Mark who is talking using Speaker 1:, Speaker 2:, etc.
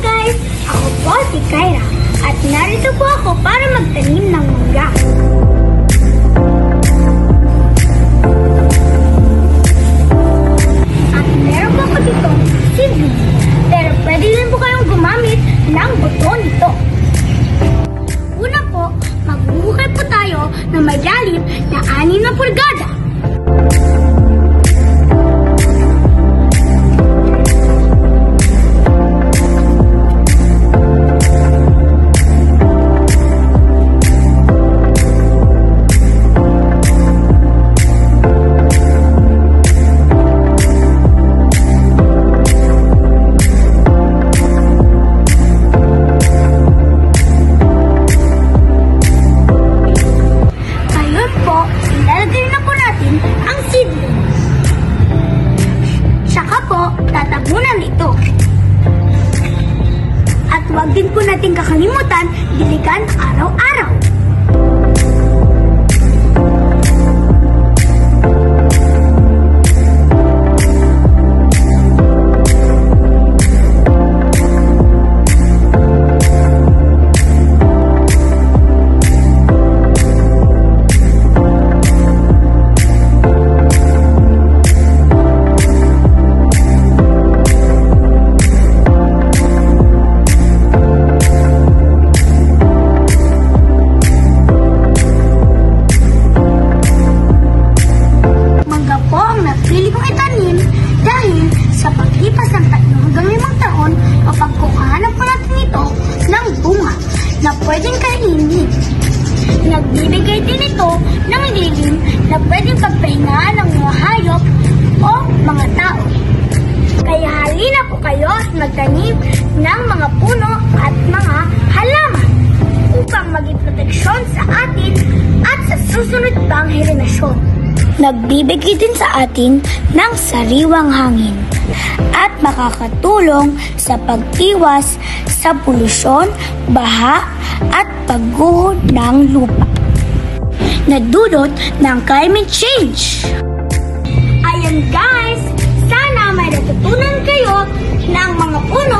Speaker 1: guys! Ako po si Kyra at narito po ako para magtanim ng mangga. At meron po ako ditong seedling, pero pwede din po kayong gumamit ng buto nito. Una po, maghuhukay po tayo ng may lalim na 6 na pulgada. Tatabunan ito. At huwag din po natin kakalimutan diligan araw-araw. Sa paglipas ng 3 hanggang 5 taon, mapagkukuhanan po natin ito ng bunga na pwedeng kainin. Nagbibigay din ito ng lilim na pwedeng pagpahingaan ng mga hayop o mga tao. Kaya halina po kayo at magtanim ng mga puno at mga halaman upang maging proteksyon sa atin at sa susunod pang henerasyon. Nagbibigay din sa atin ng sariwang hangin at makakatulong sa pag-iwas sa polusyon, baha at pagguho ng lupa na dulot ng climate change. Ayan guys, sana may natutunan kayo ng mga puno